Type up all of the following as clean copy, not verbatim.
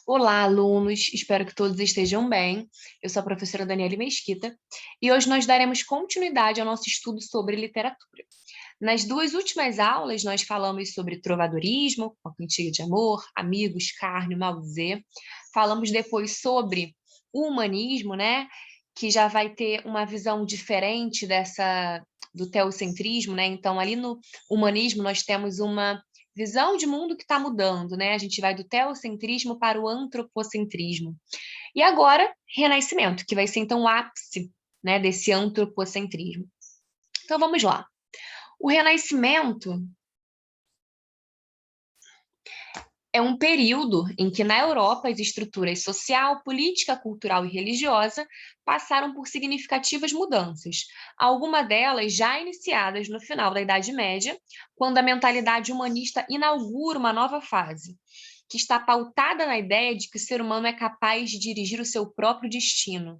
Olá, alunos! Espero que todos estejam bem. Eu sou a professora Daniele Mesquita e hoje nós daremos continuidade ao nosso estudo sobre literatura. Nas duas últimas aulas, nós falamos sobre trovadorismo, uma cantiga de amor, amigos, carne, Mao Tse. Falamos depois sobre o humanismo, né? Que já vai ter uma visão diferente do teocentrismo, né? Então, ali no humanismo, nós temos uma visão de mundo que está mudando, né? A gente vai do teocentrismo para o antropocentrismo. E agora, Renascimento, que vai ser então o ápice, né, desse antropocentrismo. Então vamos lá. O Renascimento é um período em que na Europa as estruturas social, política, cultural e religiosa passaram por significativas mudanças, algumas delas já iniciadas no final da Idade Média, quando a mentalidade humanista inaugura uma nova fase, que está pautada na ideia de que o ser humano é capaz de dirigir o seu próprio destino,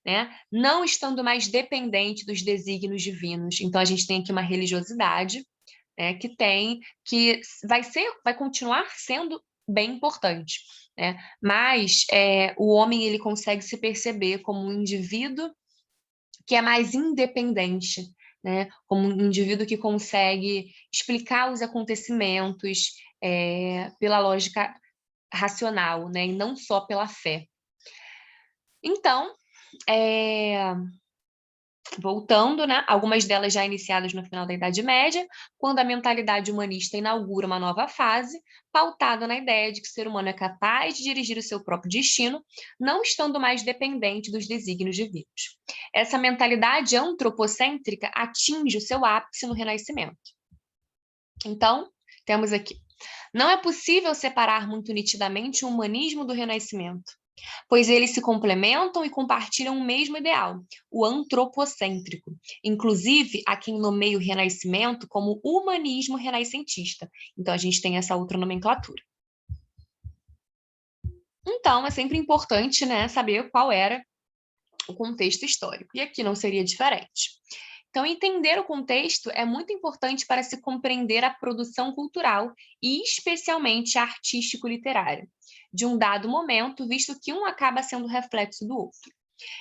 né? Não estando mais dependente dos desígnios divinos. Então, a gente tem aqui uma religiosidade, né, que vai continuar sendo bem importante, né? Mas o homem ele consegue se perceber como um indivíduo que é mais independente, né? Como um indivíduo que consegue explicar os acontecimentos pela lógica racional, né? E não só pela fé. Então, voltando, né? Algumas delas já iniciadas no final da Idade Média, quando a mentalidade humanista inaugura uma nova fase, pautada na ideia de que o ser humano é capaz de dirigir o seu próprio destino, não estando mais dependente dos desígnios divinos. Essa mentalidade antropocêntrica atinge o seu ápice no Renascimento. Então, temos aqui: não é possível separar muito nitidamente o humanismo do Renascimento, pois eles se complementam e compartilham o mesmo ideal, o antropocêntrico. Inclusive, há quem nomeia o Renascimento como humanismo renascentista. Então, a gente tem essa outra nomenclatura. Então, é sempre importante, né, saber qual era o contexto histórico. E aqui não seria diferente. Então, entender o contexto é muito importante para se compreender a produção cultural e, especialmente, artístico-literária de um dado momento, visto que um acaba sendo reflexo do outro.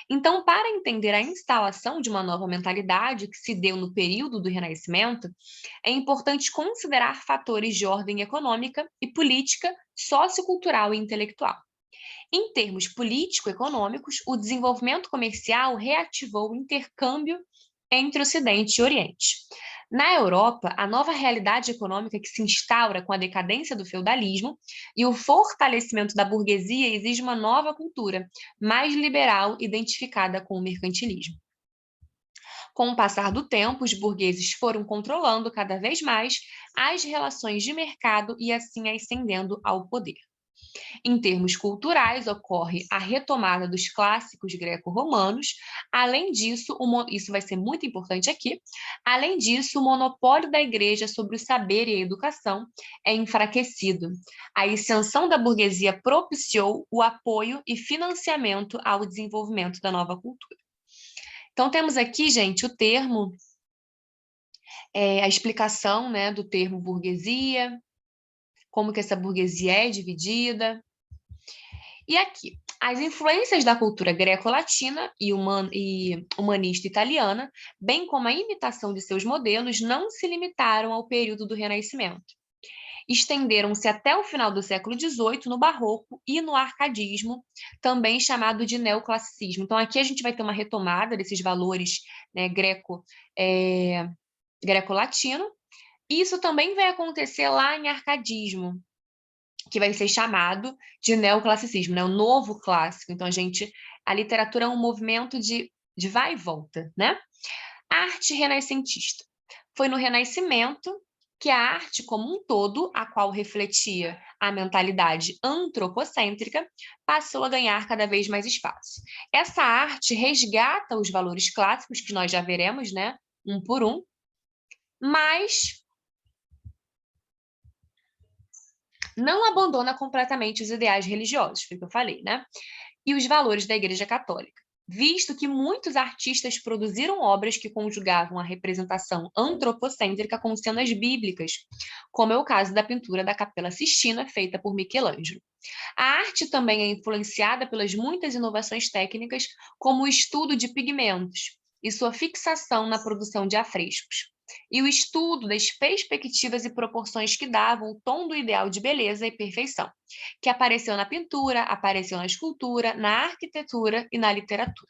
Então, para entender a instalação de uma nova mentalidade que se deu no período do Renascimento, é importante considerar fatores de ordem econômica e política, sociocultural e intelectual. Em termos político-econômicos, o desenvolvimento comercial reativou o intercâmbio entre Ocidente e Oriente. Na Europa, a nova realidade econômica que se instaura com a decadência do feudalismo e o fortalecimento da burguesia exige uma nova cultura, mais liberal, identificada com o mercantilismo. Com o passar do tempo, os burgueses foram controlando cada vez mais as relações de mercado e assim ascendendo ao poder. Em termos culturais, ocorre a retomada dos clássicos greco-romanos. Além disso, isso vai ser muito importante aqui, além disso, o monopólio da igreja sobre o saber e a educação é enfraquecido. A ascensão da burguesia propiciou o apoio e financiamento ao desenvolvimento da nova cultura. Então, temos aqui, gente, o termo, a explicação, né, do termo burguesia, como que essa burguesia é dividida. E aqui, as influências da cultura greco-latina e humanista italiana, bem como a imitação de seus modelos, não se limitaram ao período do Renascimento. Estenderam-se até o final do século XVIII no Barroco e no Arcadismo, também chamado de neoclassicismo. Então, aqui a gente vai ter uma retomada desses valores, né, greco-latino. Isso também vai acontecer lá em Arcadismo, que vai ser chamado de neoclassicismo, né? O novo clássico. Então, a literatura é um movimento de vai e volta, né? Arte renascentista. Foi no Renascimento que a arte como um todo, a qual refletia a mentalidade antropocêntrica, passou a ganhar cada vez mais espaço. Essa arte resgata os valores clássicos, que nós já veremos, né? Um por um, mas não abandona completamente os ideais religiosos, foi o que eu falei, né? E os valores da Igreja Católica. visto que muitos artistas produziram obras que conjugavam a representação antropocêntrica com cenas bíblicas, como é o caso da pintura da Capela Sistina, feita por Michelangelo. A arte também é influenciada pelas muitas inovações técnicas, como o estudo de pigmentos e sua fixação na produção de afrescos, e o estudo das perspectivas e proporções que davam o tom do ideal de beleza e perfeição, que apareceu na pintura, apareceu na escultura, na arquitetura e na literatura.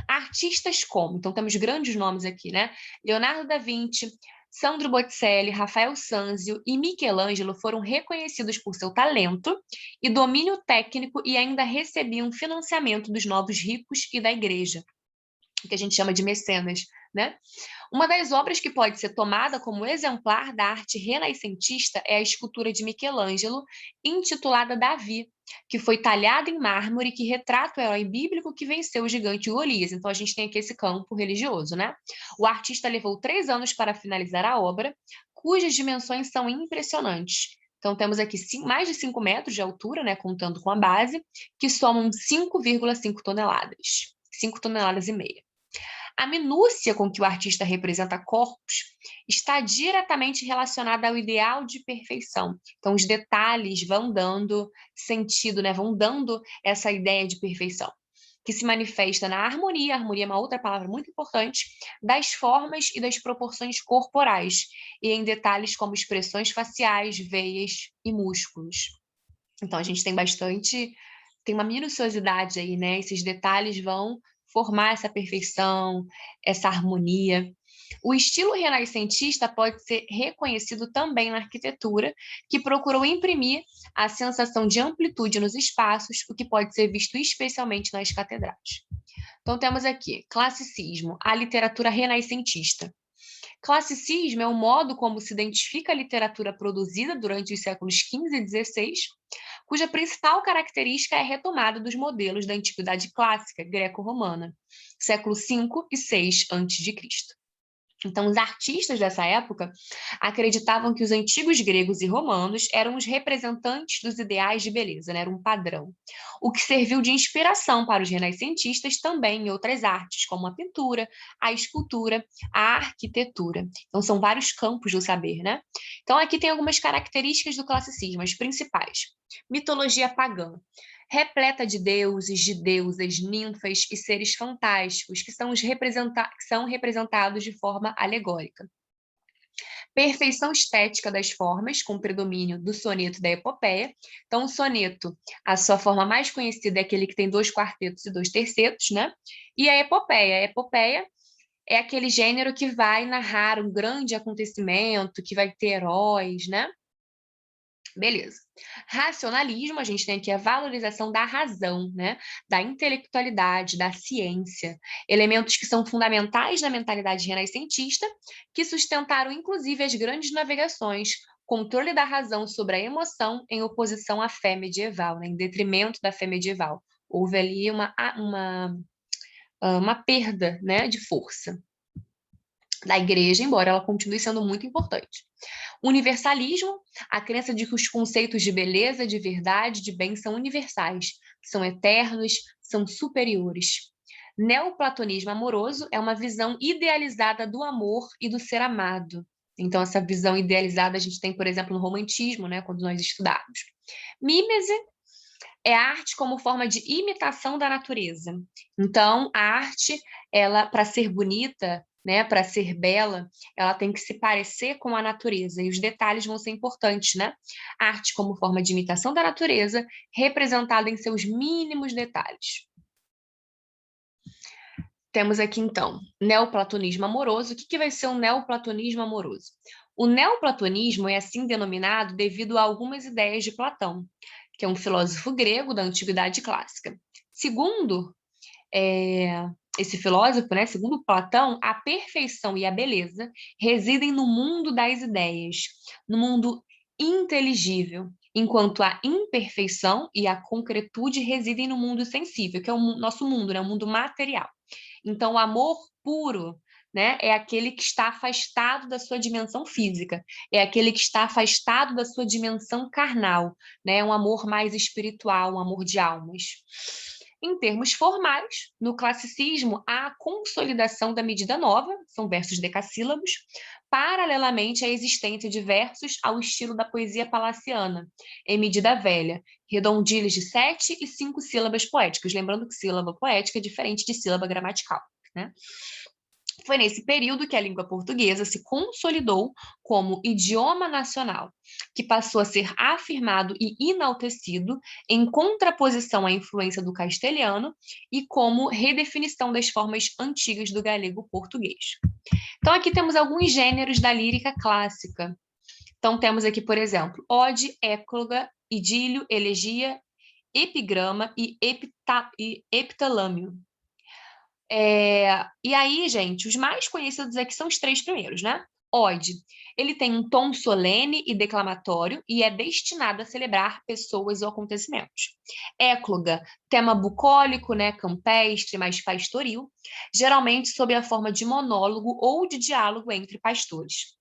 Artistas como, então temos grandes nomes aqui, né? Leonardo da Vinci, Sandro Botticelli, Rafael Sanzio e Michelangelo foram reconhecidos por seu talento e domínio técnico e ainda recebiam financiamento dos novos ricos e da igreja, que a gente chama de mecenas, né? Uma das obras que pode ser tomada como exemplar da arte renascentista é a escultura de Michelangelo, intitulada Davi, que foi talhada em mármore que retrata o herói bíblico que venceu o gigante Golias. Então a gente tem aqui esse campo religioso, né? O artista levou 3 anos para finalizar a obra, cujas dimensões são impressionantes. Então temos aqui mais de 5 metros de altura, né, contando com a base, que somam 5,5 toneladas. 5 toneladas e meia. A minúcia com que o artista representa corpos está diretamente relacionada ao ideal de perfeição. Então, os detalhes vão dando sentido, né? Vão dando essa ideia de perfeição, que se manifesta na harmonia, a harmonia é uma outra palavra muito importante, das formas e das proporções corporais, e em detalhes como expressões faciais, veias e músculos. Então, a gente tem uma minuciosidade aí, né? Esses detalhes vão formar essa perfeição, essa harmonia. O estilo renascentista pode ser reconhecido também na arquitetura, que procurou imprimir a sensação de amplitude nos espaços, o que pode ser visto especialmente nas catedrais. Então, temos aqui classicismo, a literatura renascentista. Classicismo é o modo como se identifica a literatura produzida durante os séculos XV e XVI, cuja principal característica é a retomada dos modelos da Antiguidade Clássica greco-romana, século V e VI a.C. Então, os artistas dessa época acreditavam que os antigos gregos e romanos eram os representantes dos ideais de beleza, né? Era um padrão, o que serviu de inspiração para os renascentistas também em outras artes, como a pintura, a escultura, a arquitetura. Então, são vários campos do saber, né? Então, aqui tem algumas características do classicismo, as principais. Mitologia pagã, repleta de deuses, de deusas, ninfas e seres fantásticos que são representados de forma alegórica. Perfeição estética das formas, com predomínio do soneto e da epopeia. Então, o soneto, a sua forma mais conhecida é aquele que tem 2 quartetos e 2 tercetos, né? E a epopeia é aquele gênero que vai narrar um grande acontecimento, que vai ter heróis, né? Beleza. Racionalismo, a gente tem aqui a valorização da razão, né? Da intelectualidade, da ciência, elementos que são fundamentais na mentalidade renascentista, que sustentaram inclusive as grandes navegações, controle da razão sobre a emoção em oposição à fé medieval, né? Em detrimento da fé medieval. Houve ali uma perda, né, de força da igreja, embora ela continue sendo muito importante. Universalismo, a crença de que os conceitos de beleza, de verdade, de bem são universais, são eternos, são superiores. Neoplatonismo amoroso é uma visão idealizada do amor e do ser amado. Então, essa visão idealizada a gente tem, por exemplo, no romantismo, né, quando nós estudamos. Mímese é a arte como forma de imitação da natureza. Então, a arte, ela, para ser bonita, né, para ser bela, ela tem que se parecer com a natureza, e os detalhes vão ser importantes, né? A arte como forma de imitação da natureza, representada em seus mínimos detalhes. Temos aqui, então, neoplatonismo amoroso. O que vai ser um neoplatonismo amoroso? O neoplatonismo é assim denominado devido a algumas ideias de Platão, que é um filósofo grego da Antiguidade Clássica. Segundo esse filósofo, né, segundo Platão, a perfeição e a beleza residem no mundo das ideias, no mundo inteligível, enquanto a imperfeição e a concretude residem no mundo sensível, que é o nosso mundo, né, o mundo material. Então, o amor puro, né, é aquele que está afastado da sua dimensão física, é aquele que está afastado da sua dimensão carnal, né, um amor mais espiritual, um amor de almas. Em termos formais, no classicismo, há a consolidação da medida nova, são versos decassílabos, paralelamente à existência de versos ao estilo da poesia palaciana, em medida velha, redondilhas de 7 e 5 sílabas poéticas, lembrando que sílaba poética é diferente de sílaba gramatical, né? Foi nesse período que a língua portuguesa se consolidou como idioma nacional, que passou a ser afirmado e enaltecido em contraposição à influência do castelhano e como redefinição das formas antigas do galego-português. Então, aqui temos alguns gêneros da lírica clássica. Então, temos aqui, por exemplo, ode, ecloga, idílio, elegia, epigrama e epitalâmio. E aí, gente, os mais conhecidos aqui são os 3 primeiros, né? Ode, ele tem um tom solene e declamatório e é destinado a celebrar pessoas ou acontecimentos. Écloga, tema bucólico, né, campestre, mais pastoril, geralmente sob a forma de monólogo ou de diálogo entre pastores.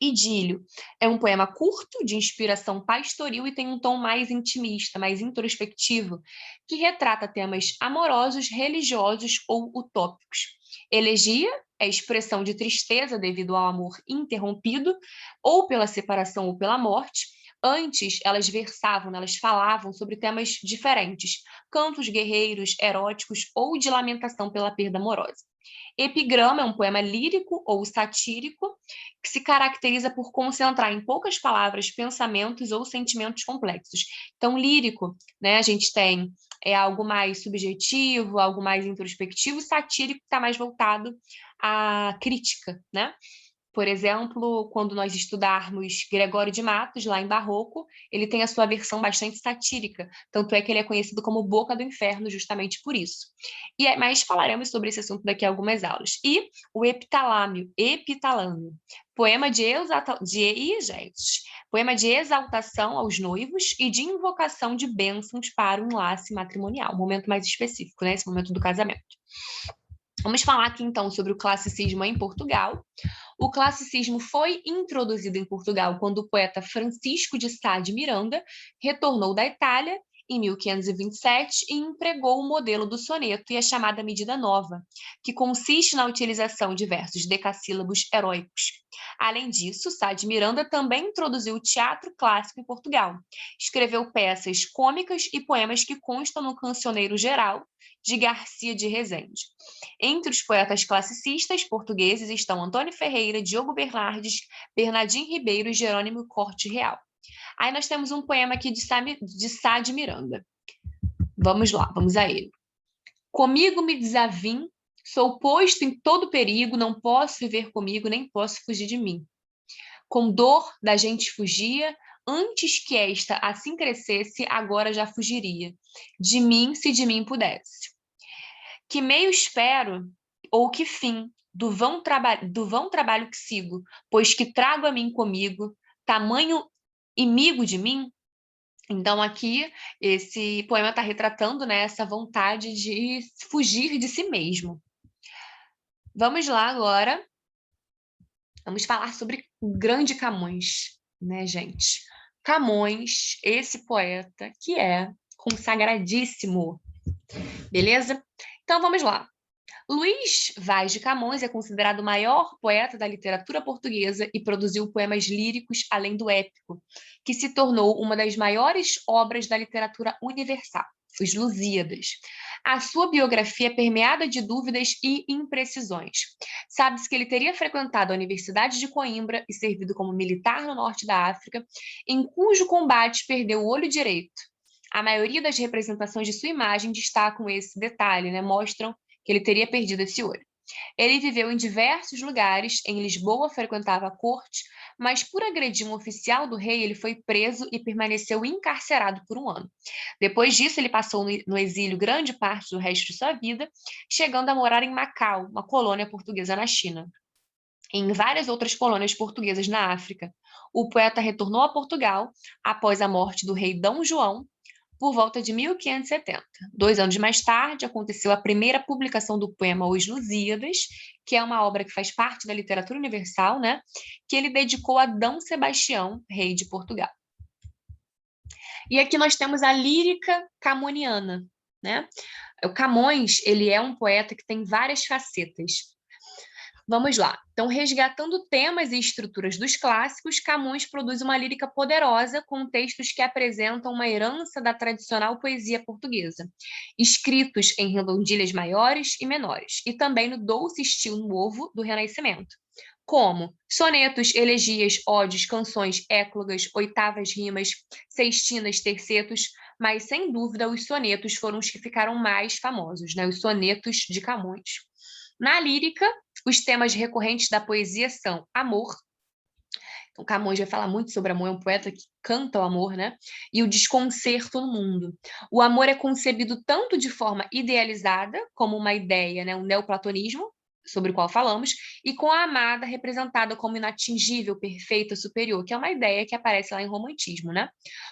Idílio é um poema curto, de inspiração pastoril e tem um tom mais intimista, mais introspectivo, que retrata temas amorosos, religiosos ou utópicos. Elegia é expressão de tristeza devido ao amor interrompido, ou pela separação ou pela morte. Antes, elas versavam, elas falavam sobre temas diferentes, cantos guerreiros, eróticos ou de lamentação pela perda amorosa. Epigrama é um poema lírico ou satírico que se caracteriza por concentrar em poucas palavras pensamentos ou sentimentos complexos. Então, lírico, né, a gente tem algo mais subjetivo, algo mais introspectivo, satírico está mais voltado à crítica, né? Por exemplo, quando nós estudarmos Gregório de Matos, lá em Barroco, ele tem a sua versão bastante satírica, tanto é que ele é conhecido como Boca do Inferno justamente por isso. Mas falaremos sobre esse assunto daqui a algumas aulas. E o epitalâmio, poema poema de exaltação aos noivos e de invocação de bênçãos para o enlace matrimonial, um momento mais específico, né? Esse momento do casamento. Vamos falar aqui, então, sobre o classicismo em Portugal. O classicismo foi introduzido em Portugal quando o poeta Francisco de Sá de Miranda retornou da Itália em 1527 e empregou o modelo do soneto e a chamada medida nova, que consiste na utilização de versos decassílabos heróicos. Além disso, Sá de Miranda também introduziu o teatro clássico em Portugal. Escreveu peças cômicas e poemas que constam no Cancioneiro Geral de Garcia de Rezende. Entre os poetas classicistas portugueses estão Antônio Ferreira, Diogo Bernardes, Bernardim Ribeiro e Jerônimo Corte Real. Aí nós temos um poema aqui de Sá de Miranda. Vamos lá, vamos a ele. Comigo me desavim, sou posto em todo perigo, não posso viver comigo, nem posso fugir de mim. Com dor da gente fugia, antes que esta assim crescesse, agora já fugiria. De mim, se de mim pudesse. Que meio espero, ou que fim, do vão trabalho que sigo, pois que trago a mim comigo, tamanho inimigo de mim? Então, aqui, esse poema está retratando, né, essa vontade de fugir de si mesmo. Vamos lá agora. Vamos falar sobre o grande Camões, né, gente? Camões, esse poeta que é consagradíssimo, beleza? Então, vamos lá. Luís Vaz de Camões é considerado o maior poeta da literatura portuguesa e produziu poemas líricos além do épico, que se tornou uma das maiores obras da literatura universal, os Lusíadas. A sua biografia é permeada de dúvidas e imprecisões. Sabe-se que ele teria frequentado a Universidade de Coimbra e servido como militar no norte da África, em cujo combate perdeu o olho direito. A maioria das representações de sua imagem destacam esse detalhe, né? Mostram que ele teria perdido esse olho. Ele viveu em diversos lugares, em Lisboa frequentava a corte, mas por agredir um oficial do rei, ele foi preso e permaneceu encarcerado por um ano. Depois disso, ele passou no exílio grande parte do resto de sua vida, chegando a morar em Macau, uma colônia portuguesa na China. Em várias outras colônias portuguesas na África. O poeta retornou a Portugal após a morte do rei Dom João, por volta de 1570. 2 anos mais tarde, aconteceu a primeira publicação do poema Os Lusíadas, que é uma obra que faz parte da literatura universal, né? Que ele dedicou a D. Sebastião, rei de Portugal. E aqui nós temos a lírica camoniana. né? O Camões, ele é um poeta que tem várias facetas. Vamos lá. Então, resgatando temas e estruturas dos clássicos, Camões produz uma lírica poderosa com textos que apresentam uma herança da tradicional poesia portuguesa, escritos em redondilhas maiores e menores, e também no doce estilo novo do Renascimento, como sonetos, elegias, ódios, canções, éclogas, oitavas rimas, sextinas, tercetos, mas sem dúvida os sonetos foram os que ficaram mais famosos, né? Os sonetos de Camões. Na lírica, os temas recorrentes da poesia são amor. Então, Camões vai falar muito sobre amor, é um poeta que canta o amor, né? E o desconcerto no mundo. O amor é concebido tanto de forma idealizada, como uma ideia, né? Um neoplatonismo, sobre o qual falamos, e com a amada representada como inatingível, perfeita, superior, que é uma ideia que aparece lá em romantismo, né?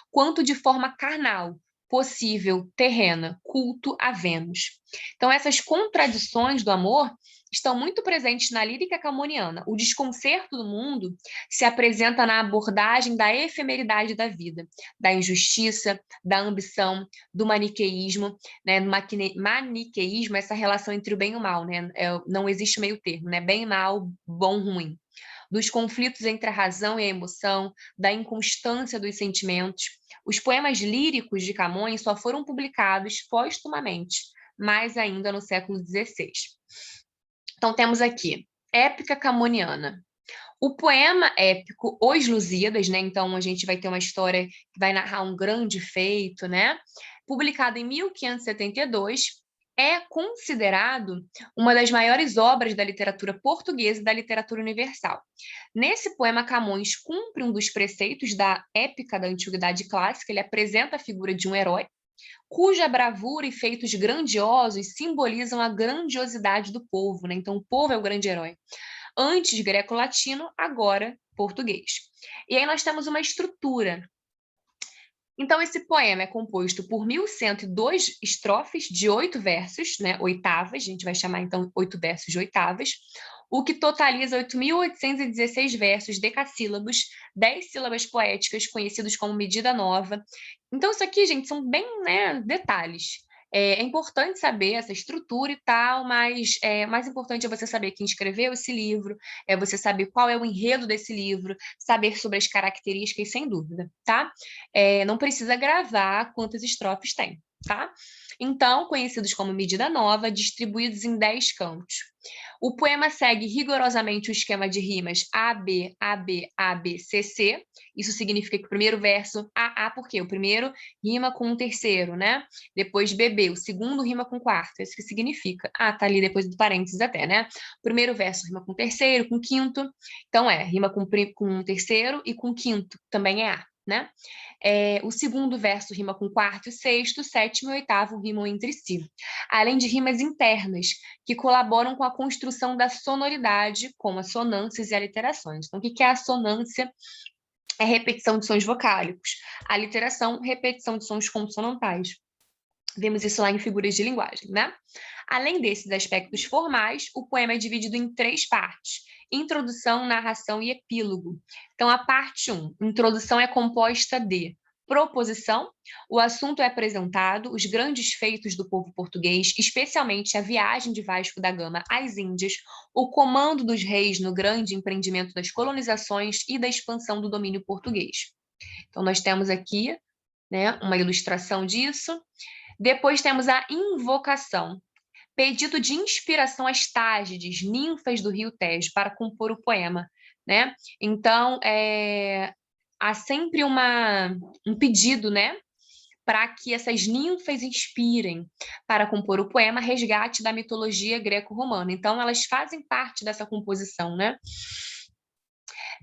Quanto de forma carnal, possível, terrena, culto a Vênus. Então, essas contradições do amor estão muito presentes na lírica camoniana. O desconcerto do mundo se apresenta na abordagem da efemeridade da vida, da injustiça, da ambição, do maniqueísmo, né? No maniqueísmo, essa relação entre o bem e o mal, né? Não existe meio termo, né? Bem e mal, bom, ruim. Dos conflitos entre a razão e a emoção, da inconstância dos sentimentos. Os poemas líricos de Camões só foram publicados póstumamente, mais ainda no século XVI. Então, temos aqui Épica Camoniana. O poema épico Os Lusíadas, né? Então, a gente vai ter uma história que vai narrar um grande feito, né? Publicado em 1572, é considerado uma das maiores obras da literatura portuguesa e da literatura universal. Nesse poema, Camões cumpre um dos preceitos da épica da antiguidade clássica, ele apresenta a figura de um herói, cuja bravura e feitos grandiosos simbolizam a grandiosidade do povo, né? Então, o povo é o grande herói. Antes greco-latino, agora português. E aí nós temos uma estrutura. Então, esse poema é composto por 1.102 estrofes de 8 versos, né? Oitavas, a gente vai chamar então 8 versos de oitavas, o que totaliza 8.816 versos decassílabos, 10 sílabas poéticas, conhecidos como medida nova. Então, isso aqui, gente, são bem, né, detalhes. É importante saber essa estrutura e tal, mas mais importante é você saber quem escreveu esse livro, é você saber qual é o enredo desse livro, saber sobre as características, sem dúvida, tá? Não precisa gravar quantas estrofes tem, tá? Então, conhecidos como medida nova, distribuídos em 10 cantos. O poema segue rigorosamente o esquema de rimas AB, AB, AB, CC. Isso significa que o primeiro verso AA, por quê? O primeiro rima com o terceiro, né? Depois BB, o segundo rima com o quarto. Isso que significa. Tá ali depois do parênteses até, né? O primeiro verso rima com o terceiro, com o quinto. Então, rima com o terceiro e com o quinto, também é A, né? O segundo verso rima com o quarto e sexto, o sétimo e o oitavo rimam entre si. Além de rimas internas, que colaboram com a construção da sonoridade, como as sonâncias e aliterações. Então, o que é a sonância? É repetição de sons vocálicos. A aliteração, repetição de sons consonantais. Vemos isso lá em figuras de linguagem, né? Além desses aspectos formais, o poema é dividido em 3 partes: introdução, narração e epílogo. Então, a parte 1, introdução, é composta de proposição, o assunto é apresentado, os grandes feitos do povo português, especialmente a viagem de Vasco da Gama às Índias, o comando dos reis no grande empreendimento das colonizações e da expansão do domínio português. Então, nós temos aqui, né, uma ilustração disso. Depois temos a invocação, pedido de inspiração às Tágides, ninfas do rio Tejo, para compor o poema, né? Então, há sempre um pedido, né, para que essas ninfas inspirem para compor o poema Resgate da mitologia greco-romana. Então, elas fazem parte dessa composição, né?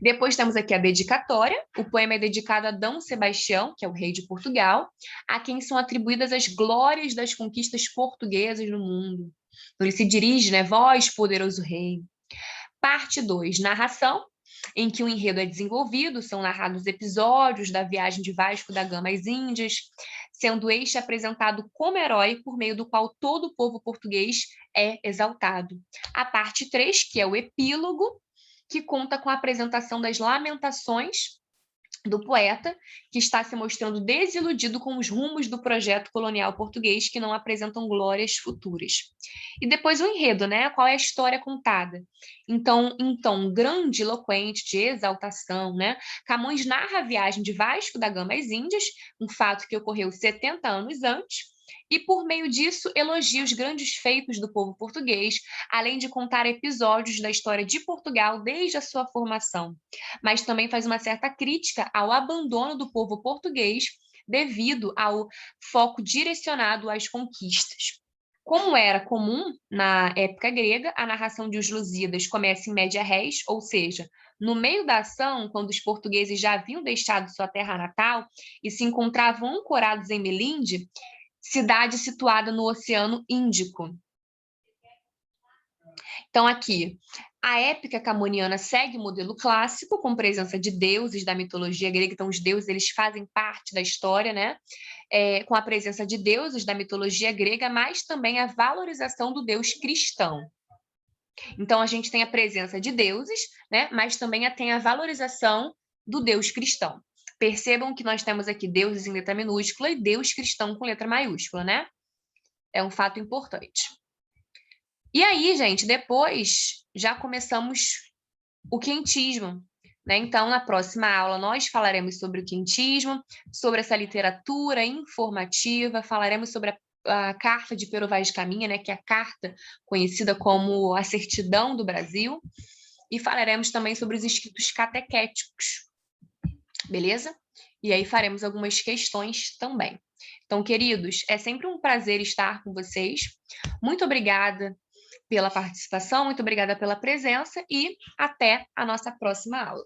Depois temos aqui a dedicatória. O poema é dedicado a D. Sebastião, que é o rei de Portugal, a quem são atribuídas as glórias das conquistas portuguesas no mundo. Então, ele se dirige, né? Vós, poderoso rei. Parte 2, narração, em que o enredo é desenvolvido, são narrados episódios da viagem de Vasco da Gama às Índias, sendo este apresentado como herói por meio do qual todo o povo português é exaltado. A parte 3, que é o epílogo, que conta com a apresentação das lamentações do poeta, que está se mostrando desiludido com os rumos do projeto colonial português, que não apresentam glórias futuras. E depois o enredo, né? Qual é a história contada? Então, em tom grandiloquente, de exaltação, né? Camões narra a viagem de Vasco da Gama às Índias, um fato que ocorreu 70 anos antes, e por meio disso elogia os grandes feitos do povo português, além de contar episódios da história de Portugal desde a sua formação, mas também faz uma certa crítica ao abandono do povo português devido ao foco direcionado às conquistas. Como era comum na época grega, a narração de Os Lusíadas começa em média res, ou seja, no meio da ação, quando os portugueses já haviam deixado sua terra natal e se encontravam ancorados em Melinde, cidade situada no Oceano Índico. Então, aqui, a épica camoniana segue o modelo clássico, com presença de deuses da mitologia grega. Então, os deuses eles fazem parte da história, né? Com a presença de deuses da mitologia grega, mas também a valorização do deus cristão. Então, a gente tem a presença de deuses, né? Mas também tem a valorização do deus cristão. Percebam que nós temos aqui deuses em letra minúscula e deus cristão com letra maiúscula, né? É um fato importante. E aí, gente, depois já começamos o quentismo, né? Então, na próxima aula, nós falaremos sobre o quentismo, sobre essa literatura informativa, falaremos sobre a Carta de Pero Vaz de Caminha, né? Que é a carta conhecida como a Certidão do Brasil, e falaremos também sobre os escritos catequéticos, beleza? E aí faremos algumas questões também. Então, queridos, é sempre um prazer estar com vocês. Muito obrigada pela participação, muito obrigada pela presença e até a nossa próxima aula.